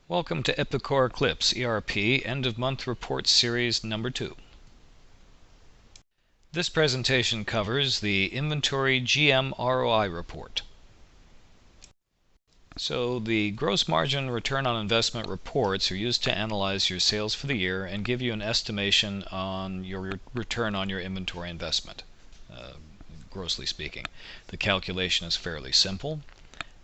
Welcome to Epicor Eclipse ERP End of Month Report Series number 2. This presentation covers the Inventory GMROI report. So the gross margin return on investment reports are used to analyze your sales for the year and give you an estimation on your return on your inventory investment, grossly speaking. The calculation is fairly simple.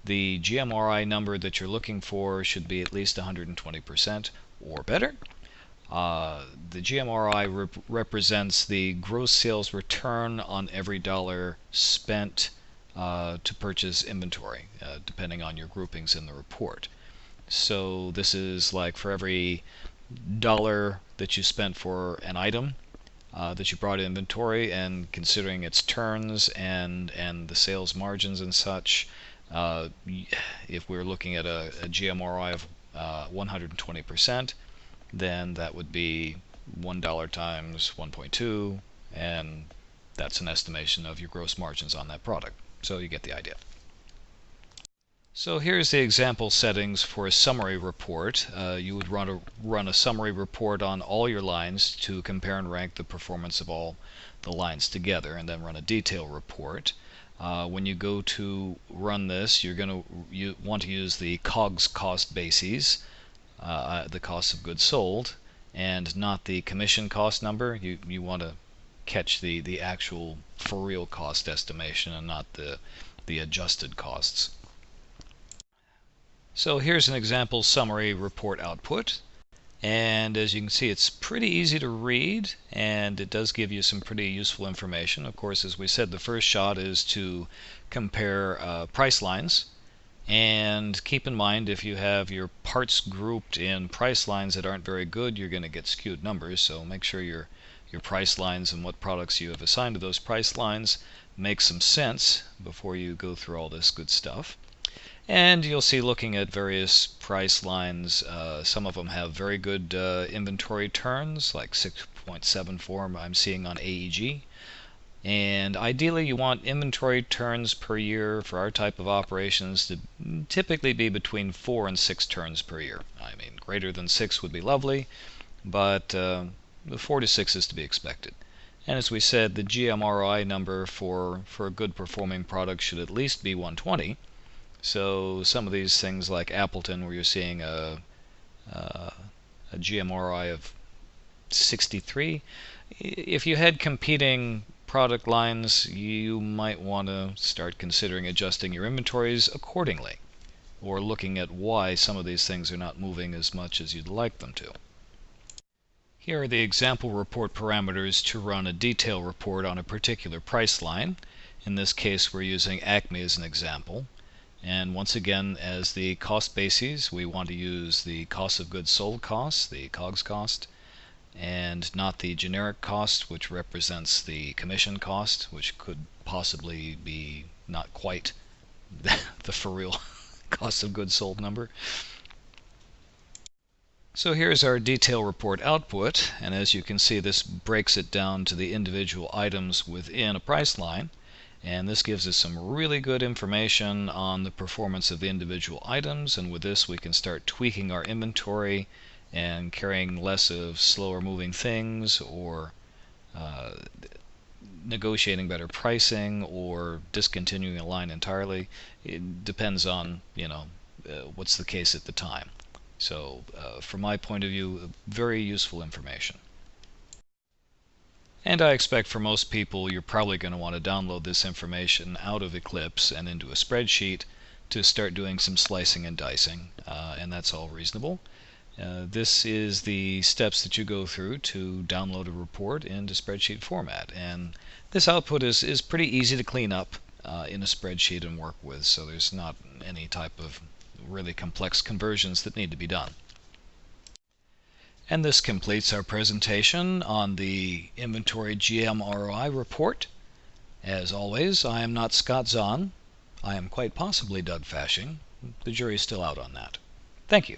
The GMRI number that you're looking for should be at least 120% or better. The GMRI represents the gross sales return on every dollar spent to purchase inventory, depending on your groupings in the report. So this is like for every dollar that you spent for an item that you brought in inventory, and considering its turns and the sales margins and such, if we're looking at a GMRI of 120%, then that would be $1 times 1.2, and that's an estimation of your gross margins on that product. So you get the idea. So here's the example settings for a summary report. You would run a summary report on all your lines to compare and rank the performance of all the lines together, and then run a detail report. When you go to run this, you want to use the COGS cost bases, the cost of goods sold, and not the commission cost number. You want to catch the actual for real cost estimation and not the adjusted costs. So here's an example summary report output, and as you can see, it's pretty easy to read, and it does give you some pretty useful information. Of course, as we said, the first shot is to compare price lines, and keep in mind, if you have your parts grouped in price lines that aren't very good, you're going to get skewed numbers. So make sure your price lines and what products you have assigned to those price lines make some sense before you go through all this good stuff. And you'll see, looking at various price lines, some of them have very good inventory turns, like 6.74 I'm seeing on AEG. And ideally you want inventory turns per year for our type of operations to typically be between 4 and 6 turns per year. I mean, greater than 6 would be lovely, but 4 to 6 is to be expected. And as we said, the GMRI number for a good performing product should at least be 120. So some of these things like Appleton, where you're seeing a GMRI of 63, if you had competing product lines, you might want to start considering adjusting your inventories accordingly, or looking at why some of these things are not moving as much as you'd like them to. Here are the example report parameters to run a detail report on a particular price line. In this case, we're using ACME as an example. And once again, as the cost bases, we want to use the cost of goods sold cost, the COGS cost, and not the generic cost, which represents the commission cost, which could possibly be not quite the for real cost of goods sold number. So here's our detail report output, and as you can see, this breaks it down to the individual items within a price line. And this gives us some really good information on the performance of the individual items, and with this we can start tweaking our inventory and carrying less of slower moving things, or negotiating better pricing, or discontinuing a line entirely. It depends on, what's the case at the time. So from my point of view, very useful information. And I expect for most people you're probably going to want to download this information out of Eclipse and into a spreadsheet to start doing some slicing and dicing, and that's all reasonable. This is the steps that you go through to download a report into spreadsheet format, and this output is pretty easy to clean up in a spreadsheet and work with, so there's not any type of really complex conversions that need to be done. And this completes our presentation on the Inventory GMROI report. As always, I am not Scott Zahn. I am quite possibly Doug Fashing. The jury's still out on that. Thank you.